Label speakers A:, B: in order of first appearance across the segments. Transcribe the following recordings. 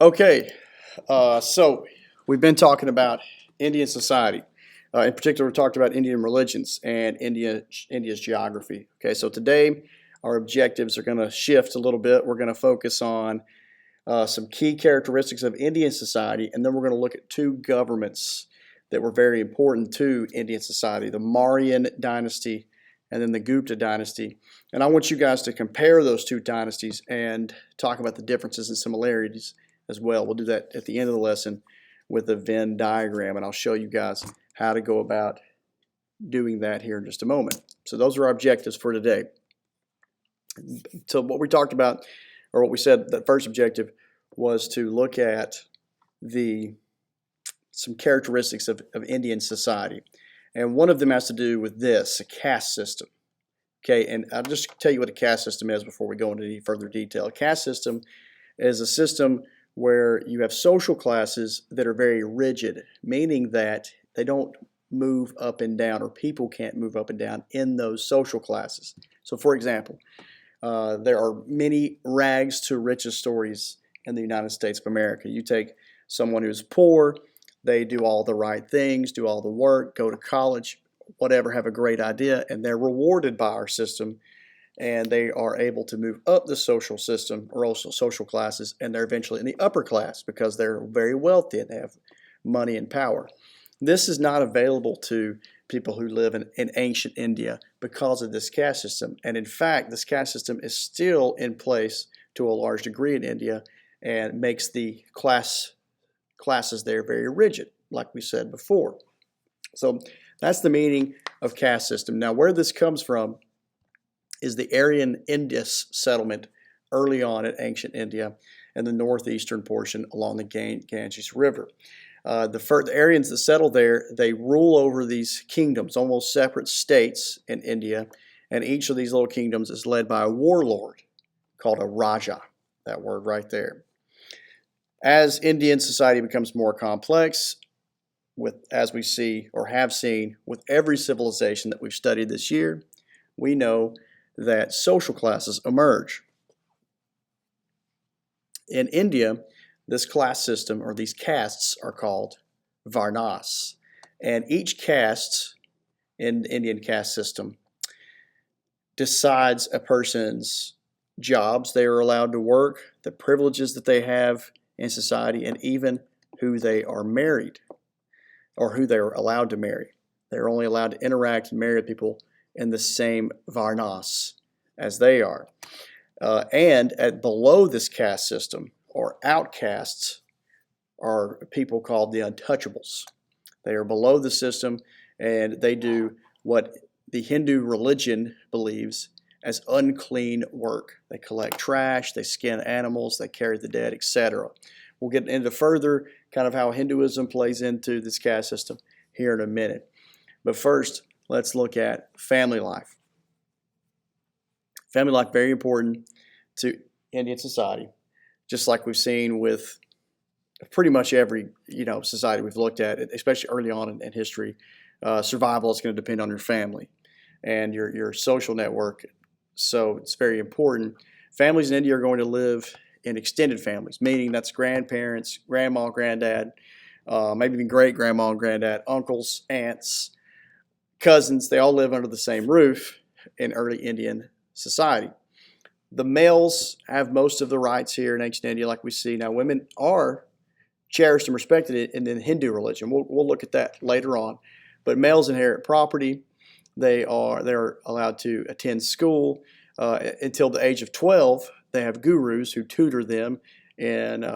A: Okay, so we've been talking about Indian society. In particular, we talked about Indian religions and India's geography. Okay, so today our objectives are going to shift a little bit. We're going to focus on some key characteristics of Indian society, and then we're going to look at two governments that were very important to Indian society, the Mauryan dynasty and then the Gupta dynasty. And I want you guys to compare those two dynasties and talk about the differences and similarities as well. We'll do that at the end of the lesson with a Venn diagram, and I'll show you guys how to go about doing that here in just a moment. So those are our objectives for today. So what we talked about, or what we said, the first objective was to look at some characteristics of Indian society. And one of them has to do with this, a caste system. Okay, and I'll just tell you what a caste system is before we go into any further detail. A caste system is a system where you have social classes that are very rigid, meaning that they don't move up and down, or people can't move up and down in those social classes. So for example, there are many rags to riches stories in the United States of America. You take someone who's poor, they do all the right things, do all the work, go to college, whatever, have a great idea, and they're rewarded by our system, and they are able to move up the social system or also social classes, and they're eventually in the upper class because they're very wealthy and they have money and power. This is not available to people who live in ancient India because of this caste system. And in fact, this caste system is still in place to a large degree in India and makes the classes there very rigid, like we said before. So that's the meaning of caste system. Now, where this comes from is the Aryan Indus settlement early on in ancient India and the northeastern portion along the Ganges River. The Aryans that settled there, they rule over these kingdoms, almost separate states in India, and each of these little kingdoms is led by a warlord called a Raja, that word right there. As Indian society becomes more complex, as we see or have seen with every civilization that we've studied this year, we know that social classes emerge. In India, this class system, or these castes, are called varnas. And each caste in the Indian caste system decides a person's jobs they are allowed to work, the privileges that they have in society, and even who they are married or who they are allowed to marry. They're only allowed to interact and marry with people in the same varnas as they are. And below this caste system, or outcasts, are people called the untouchables. They are below the system, and they do what the Hindu religion believes as unclean work. They collect trash, they skin animals, they carry the dead, etc. We'll get into further kind of how Hinduism plays into this caste system here in a minute. But first, let's look at family life. Family life, very important to Indian society, just like we've seen with pretty much every society we've looked at, especially early on in history. Survival is going to depend on your family and your social network. So it's very important. Families in India are going to live in extended families, meaning that's grandparents, grandma, granddad, maybe even great-grandma and granddad, uncles, aunts, cousins. They all live under the same roof in early Indian society. The males have most of the rights here in ancient India, like we see. Now, women are cherished and respected in the Hindu religion. We'll look at that later on. But males inherit property. They're allowed to attend school until the age of 12. They have gurus who tutor them in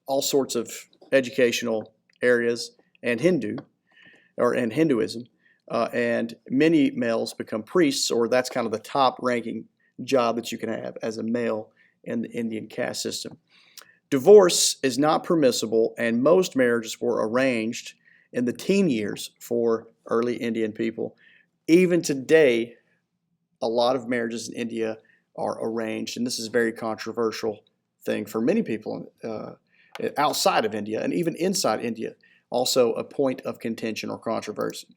A: all sorts of educational areas and Hinduism. And many males become priests, or that's kind of the top ranking job that you can have as a male in the Indian caste system. Divorce is not permissible, and most marriages were arranged in the teen years for early Indian people. Even today, a lot of marriages in India are arranged, and this is a very controversial thing for many people outside of India and even inside India, also a point of contention or controversy.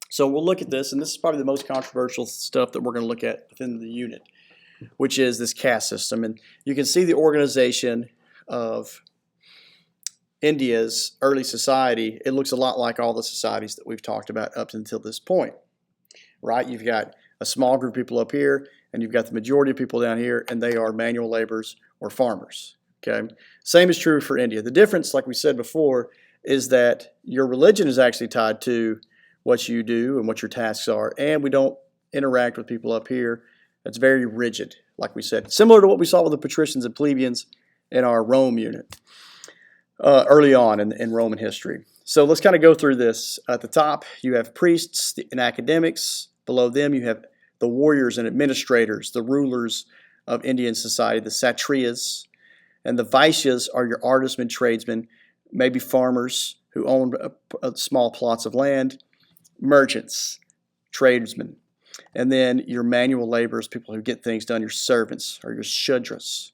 A: So we'll look at this, and this is probably the most controversial stuff that we're going to look at within the unit, which is this caste system. And you can see the organization of India's early society, it looks a lot like all the societies that we've talked about up until this point, right? You've got a small group of people up here, and you've got the majority of people down here, and they are manual laborers or farmers, okay? Same is true for India. The difference, like we said before, is that your religion is actually tied to what you do and what your tasks are, and we don't interact with people up here. That's very rigid, like we said. Similar to what we saw with the patricians and plebeians in our Rome unit early on in Roman history. So let's kind of go through this. At the top, you have priests and academics. Below them, you have the warriors and administrators, the rulers of Indian society, the Kshatriyas. And the Vaishyas are your artisan tradesmen, maybe farmers who own small plots of land, merchants, tradesmen. And then your manual laborers, people who get things done, your servants, or your Shudras.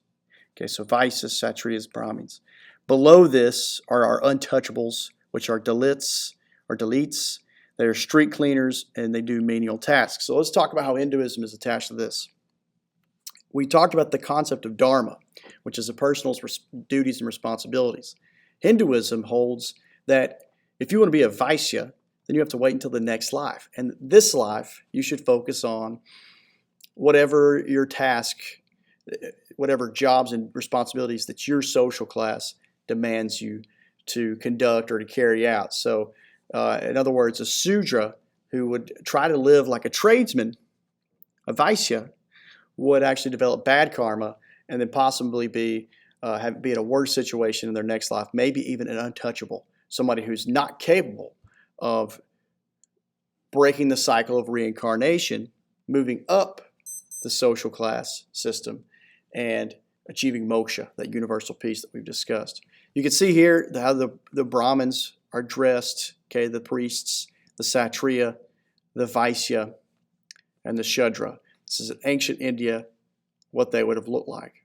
A: Okay, so Vaishyas, Kshatriyas, Brahmins. Below this are our untouchables, which are Dalits or Dalits. They are street cleaners, and they do menial tasks. So let's talk about how Hinduism is attached to this. We talked about the concept of dharma, which is a person's duties and responsibilities. Hinduism holds that if you want to be a Vaishya, then you have to wait until the next life. And this life, you should focus on whatever your task, whatever jobs and responsibilities that your social class demands you to conduct or to carry out. So, in other words, a Sudra who would try to live like a tradesman, a Vaishya, would actually develop bad karma and then possibly be in a worse situation in their next life, maybe even an untouchable, somebody who's not capable of breaking the cycle of reincarnation, moving up the social class system, and achieving moksha, that universal peace that we've discussed. You can see here how the Brahmins are dressed, okay, the priests, the Kshatriya, the Vaishya, and the Shudra. This is in ancient India, what they would have looked like.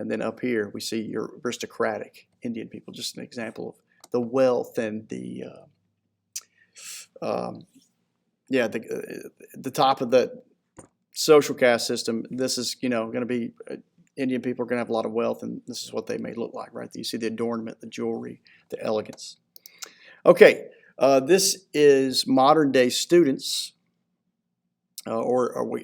A: And then up here, we see your aristocratic Indian people, just an example of the wealth and the top of the social caste system. This is, going to be, Indian people are going to have a lot of wealth, and this is what they may look like, right? You see the adornment, the jewelry, the elegance. Okay, this is modern day students, I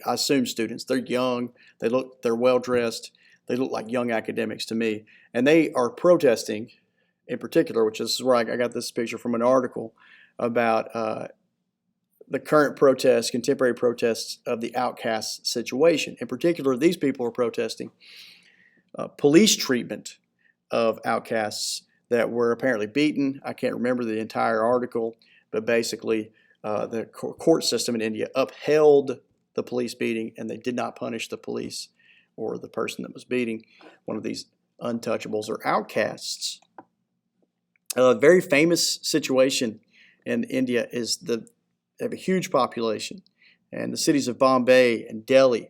A: assume students. They're young, they're well dressed, they look like young academics to me, and they are protesting in particular, which is where I got this picture from an article about the current protests, contemporary protests of the outcast situation. In particular, these people are protesting police treatment of outcasts that were apparently beaten. I can't remember the entire article, but basically the court system in India upheld the police beating, and they did not punish the police or the person that was beating one of these untouchables or outcasts. A very famous situation in India is they have a huge population, and the cities of Bombay and Delhi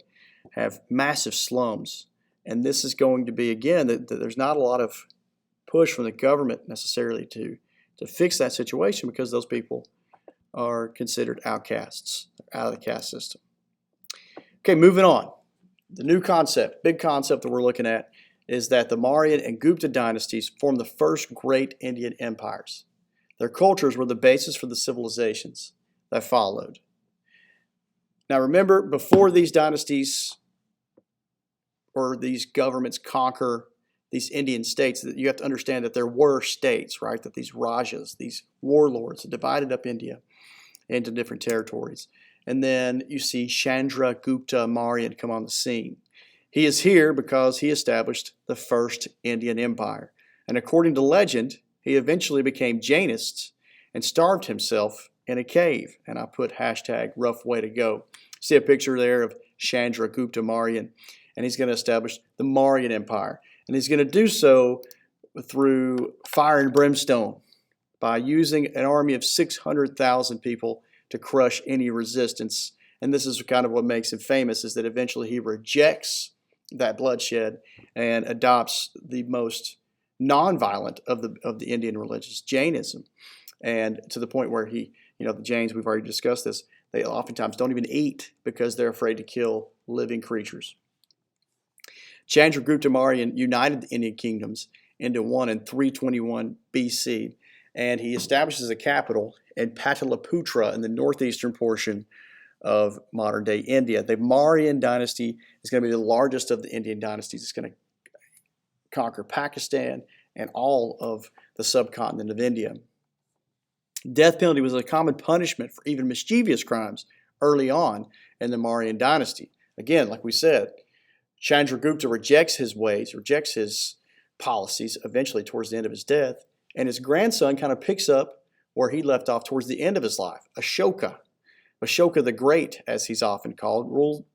A: have massive slums. And this is going to be, again, that there's not a lot of push from the government necessarily to fix that situation, because those people are considered outcasts, out of the caste system. Okay, moving on. The new concept, big concept that we're looking at, is that the Mauryan and Gupta dynasties formed the first great Indian empires. Their cultures were the basis for the civilizations that followed. Now remember, before these dynasties or these governments conquer these Indian states, that you have to understand that there were states, right? That these Rajas, these warlords, divided up India into different territories. And then you see Chandra Gupta Mauryan come on the scene. He is here because he established the first Indian empire. And according to legend, he eventually became Jainist and starved himself in a cave. And I put hashtag rough way to go. See a picture there of Chandra Gupta Mauryan. And he's going to establish the Mauryan Empire. And he's going to do so through fire and brimstone, by using an army of 600,000 people to crush any resistance. And this is kind of what makes him famous, is that eventually he rejects that bloodshed and adopts the most nonviolent of the Indian religions, Jainism. And to the point where the Jains, we've already discussed this, they oftentimes don't even eat because they're afraid to kill living creatures. Chandragupta Mauryan united the Indian kingdoms, into one in 321 BC, and he establishes a capital in Pataliputra in the northeastern portion of modern-day India. The Mauryan dynasty is going to be the largest of the Indian dynasties. It's going to conquer Pakistan and all of the subcontinent of India. Death penalty was a common punishment for even mischievous crimes early on in the Mauryan dynasty. Again, like we said, Chandragupta rejects his ways, rejects his policies eventually towards the end of his death, and his grandson kind of picks up where he left off towards the end of his life. Ashoka the Great, as he's often called,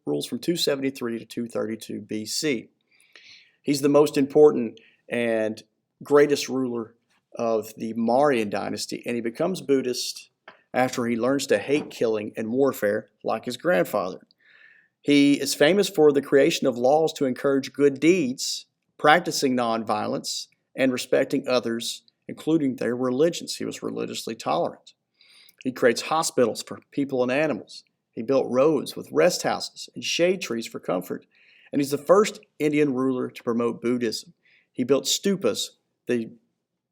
A: rules from 273 to 232 BC. He's the most important and greatest ruler of the Mauryan dynasty, and he becomes Buddhist after he learns to hate killing and warfare like his grandfather. He is famous for the creation of laws to encourage good deeds, practicing nonviolence, and respecting others, including their religions. He was religiously tolerant. He creates hospitals for people and animals. He built roads with rest houses and shade trees for comfort. And he's the first Indian ruler to promote Buddhism. He built stupas, the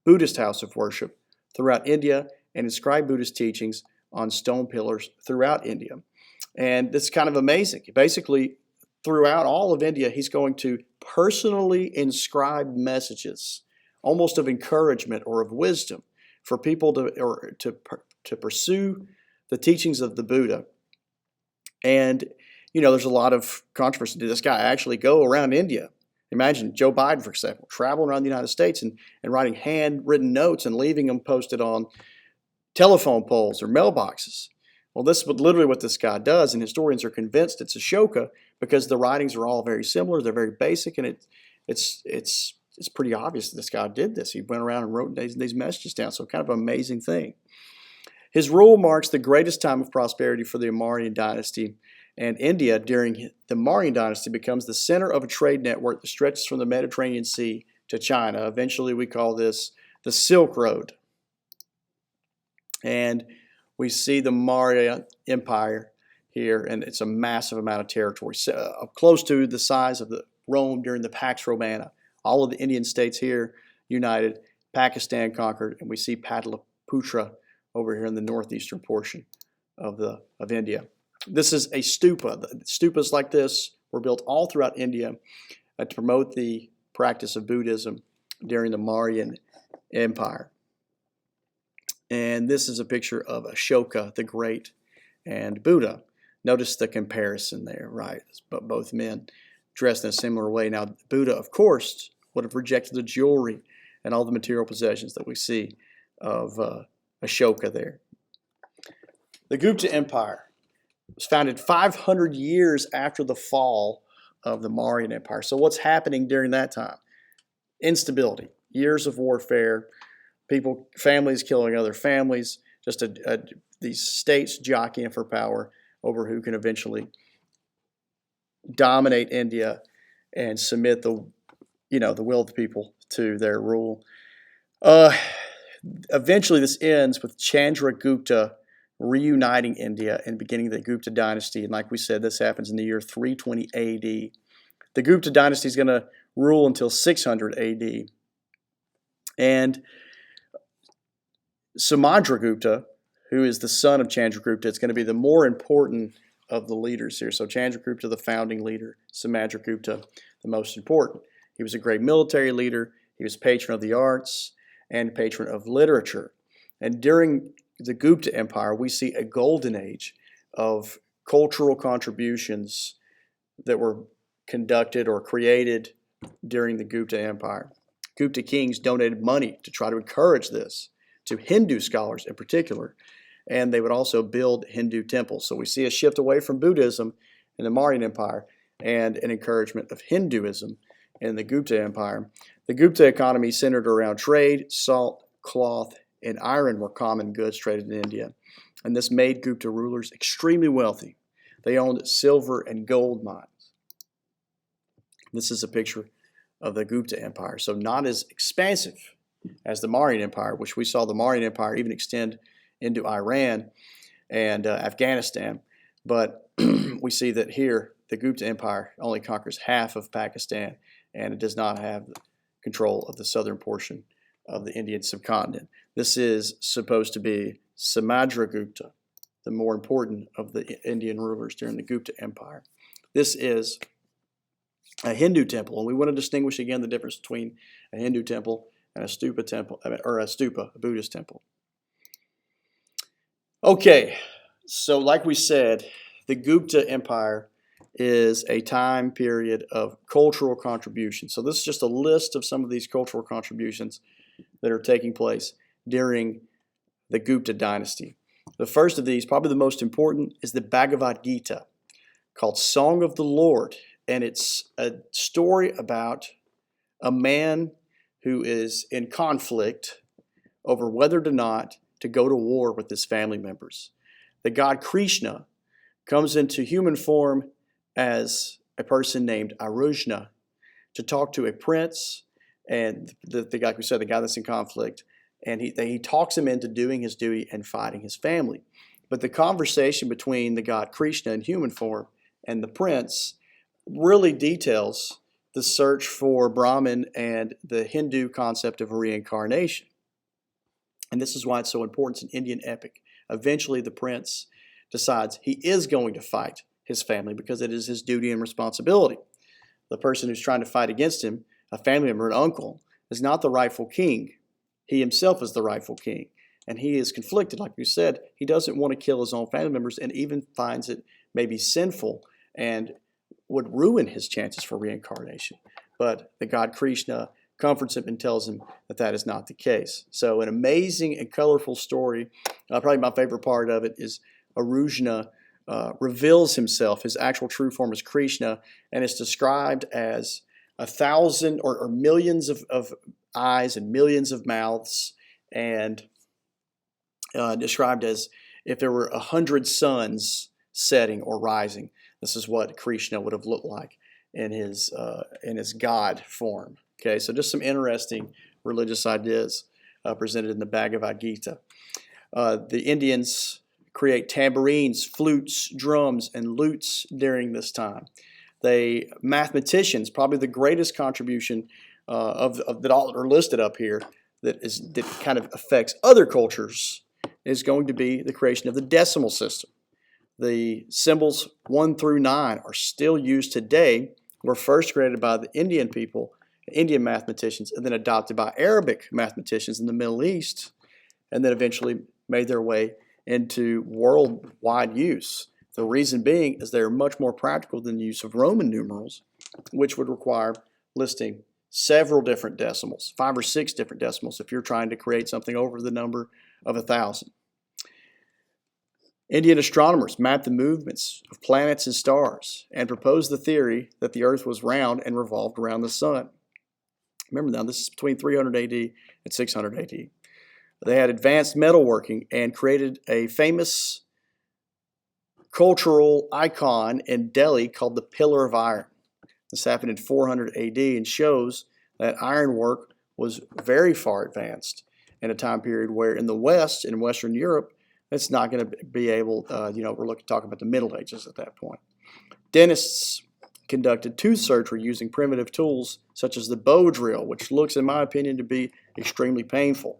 A: Buddhist house of worship, throughout India and inscribed Buddhist teachings on stone pillars throughout India. And this is kind of amazing. Basically, throughout all of India, he's going to personally inscribe messages, almost of encouragement or of wisdom, for people to pursue the teachings of the Buddha. And, there's a lot of controversy. Did this guy actually go around India? Imagine Joe Biden, for example, traveling around the United States and writing handwritten notes and leaving them posted on telephone poles or mailboxes. Well, this is literally what this guy does, and historians are convinced it's Ashoka because the writings are all very similar. They're very basic, and it's pretty obvious that this guy did this. He went around and wrote these messages down, so kind of an amazing thing. His rule marks the greatest time of prosperity for the Mauryan dynasty, and India during the Mauryan dynasty becomes the center of a trade network that stretches from the Mediterranean Sea to China. Eventually, we call this the Silk Road. And we see the Maurya Empire here, and it's a massive amount of territory, close to the size of the Rome during the Pax Romana. All of the Indian states here united, Pakistan conquered, and we see Pataliputra over here in the northeastern portion of India. This is a stupa. Stupas like this were built all throughout India to promote the practice of Buddhism during the Mauryan Empire. And this is a picture of Ashoka the Great and Buddha. Notice the comparison there, right? But both men dressed in a similar way. Now, Buddha, of course, would have rejected the jewelry and all the material possessions that we see of Ashoka there. The Gupta Empire was founded 500 years after the fall of the Mauryan Empire. So what's happening during that time? Instability, years of warfare, families killing other families, just these states jockeying for power over who can eventually dominate India and submit the will of the people to their rule. Eventually, this ends with Chandragupta reuniting India and beginning the Gupta dynasty. And like we said, this happens in the year 320 AD. The Gupta dynasty is going to rule until 600 AD. And Samudragupta, who is the son of Chandragupta, is going to be the more important of the leaders here. So Chandragupta, the founding leader, Samudragupta, the most important. He was a great military leader. He was patron of the arts and patron of literature. And during the Gupta Empire, we see a golden age of cultural contributions that were conducted or created during the Gupta Empire. Gupta kings donated money to try to encourage this, to Hindu scholars in particular, and they would also build Hindu temples. So we see a shift away from Buddhism in the Mauryan Empire and an encouragement of Hinduism in the Gupta Empire. The Gupta economy centered around trade, salt, cloth, and iron were common goods traded in India, and this made Gupta rulers extremely wealthy. They owned silver and gold mines. This is a picture of the Gupta Empire, so not as expansive as the Mauryan Empire, which we saw the Mauryan Empire even extend into Iran and Afghanistan, but we see that here the Gupta Empire only conquers half of Pakistan, and it does not have control of the southern portion of the Indian subcontinent. This is supposed to be Samudragupta, the more important of the Indian rulers during the Gupta Empire. This is a Hindu temple, and we want to distinguish again the difference between a Hindu temple and a stupa temple, or a stupa, a Buddhist temple. Okay, so like we said, the Gupta Empire is a time period of cultural contribution. So this is just a list of some of these cultural contributions that are taking place during the Gupta dynasty. The first of these, probably the most important, is the Bhagavad Gita, called Song of the Lord. And it's a story about a man who is in conflict over whether or not to go to war with his family members. The god Krishna comes into human form as a person named Arjuna to talk to a prince, and like we said, the guy that's in conflict, and he talks him into doing his duty and fighting his family. But the conversation between the god Krishna in human form and the prince really details the search for Brahman and the Hindu concept of reincarnation. And this is why it's so important. It's an Indian epic. Eventually, the prince decides he is going to fight his family because it is his duty and responsibility. The person who's trying to fight against him, a family member, an uncle, is not the rightful king. He himself is the rightful king. And he is conflicted, like we said. He doesn't want to kill his own family members and even finds it maybe sinful and would ruin his chances for reincarnation. But the god Krishna comforts him and tells him that that is not the case. So an amazing and colorful story. Probably my favorite part of it is Arjuna reveals himself. His actual true form is Krishna, and it's described as 1,000 or millions of eyes and millions of mouths, and described as if there were 100 suns setting or rising. This is what Krishna would have looked like in his God form. Okay, so just some interesting religious ideas presented in the Bhagavad Gita. The Indians create tambourines, flutes, drums, and lutes during this time. Mathematicians, probably the greatest contribution that all are listed up here that kind of affects other cultures is going to be the creation of the decimal system. The symbols 1 through 9 are still used today, were first created by the Indian people, Indian mathematicians, and then adopted by Arabic mathematicians in the Middle East, and then eventually made their way into worldwide use. The reason being is they're much more practical than the use of Roman numerals, which would require listing several different decimals, 5 or 6 different decimals, if you're trying to create something over the number of 1,000. Indian astronomers mapped the movements of planets and stars and proposed the theory that the Earth was round and revolved around the sun. Remember now, this is between 300 AD and 600 AD. They had advanced metalworking and created a famous cultural icon in Delhi called the Pillar of Iron. This happened in 400 AD and shows that ironwork was very far advanced in a time period where in the West, in Western Europe, it's not going to be able, we're talking about the Middle Ages at that point. Dentists conducted tooth surgery using primitive tools such as the bow drill, which looks, in my opinion, to be extremely painful.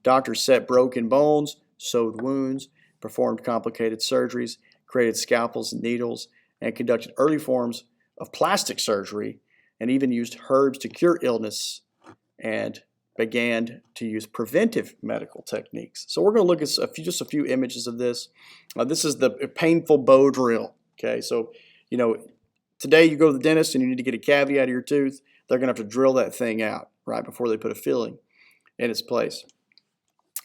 A: Doctors set broken bones, sewed wounds, performed complicated surgeries, created scalpels and needles, and conducted early forms of plastic surgery, and even used herbs to cure illness and began to use preventive medical techniques. So we're going to look at just a few images of this. This is the painful bow drill. Okay, so today you go to the dentist and you need to get a cavity out of your tooth. They're going to have to drill that thing out right before they put a filling in its place.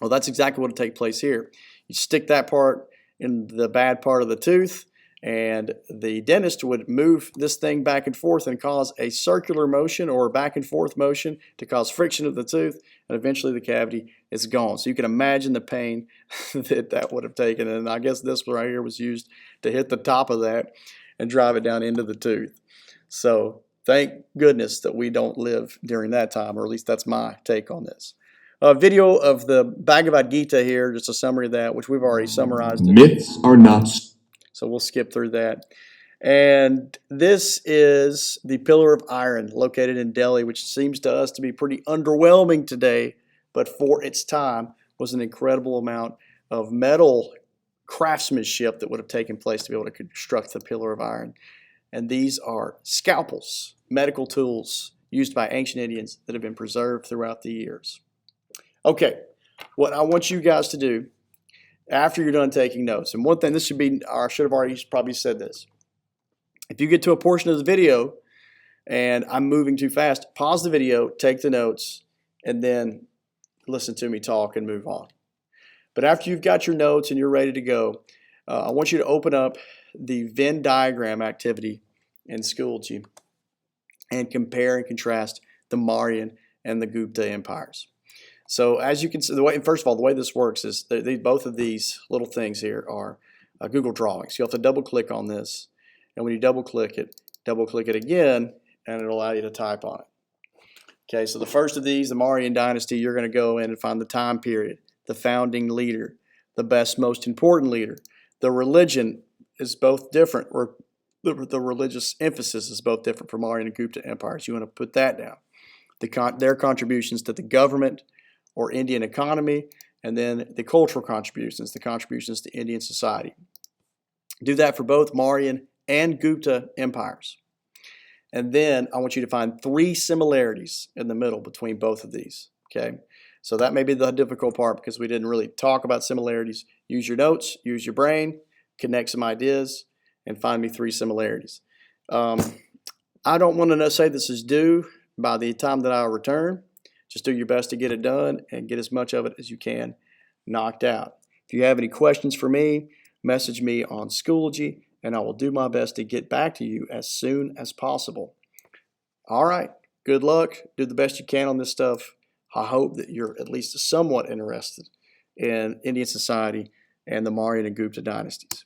A: Well, that's exactly what will take place here. You stick that part in the bad part of the tooth, and the dentist would move this thing back and forth and cause a circular motion or a back and forth motion to cause friction of the tooth, and eventually the cavity is gone. So you can imagine the pain that would have taken, and I guess this right here was used to hit the top of that and drive it down into the tooth. So thank goodness that we don't live during that time, or at least that's my take on this. A video of the Bhagavad Gita here, just a summary of that, which we've already summarized.
B: Myths are not.
A: So we'll skip through that. And this is the Pillar of Iron located in Delhi, which seems to us to be pretty underwhelming today, but for its time was an incredible amount of metal craftsmanship that would have taken place to be able to construct the Pillar of Iron. And these are scalpels, medical tools used by ancient Indians that have been preserved throughout the years. Okay, what I want you guys to do after you're done taking notes, and one thing, this should be, or I should have already probably said this. If you get to a portion of the video and I'm moving too fast, pause the video, take the notes, and then listen to me talk and move on. But after you've got your notes and you're ready to go, I want you to open up the Venn diagram activity in Schoology and compare and contrast the Mauryan and the Gupta empires. So as you can see, first of all, the way this works is both of these little things here are Google Drawings. You'll have to double click on this. And when you double click it again, and it'll allow you to type on it. Okay, so the first of these, the Mauryan dynasty, you're going to go in and find the time period, the founding leader, the best, most important leader. The religion is both different, or the religious emphasis is both different for Mauryan and Gupta empires. You want to put that down. Their contributions to the government or Indian economy, and then the cultural contributions, the contributions to Indian society. Do that for both Mauryan and Gupta empires. And then I want you to find 3 similarities in the middle between both of these. Okay, so that may be the difficult part because we didn't really talk about similarities. Use your notes, use your brain, connect some ideas, and find me 3 similarities. I don't want to say this is due by the time that I return. Just do your best to get it done and get as much of it as you can knocked out. If you have any questions for me, message me on Schoology, and I will do my best to get back to you as soon as possible. All right, good luck. Do the best you can on this stuff. I hope that you're at least somewhat interested in Indian society and the Mauryan and Gupta dynasties.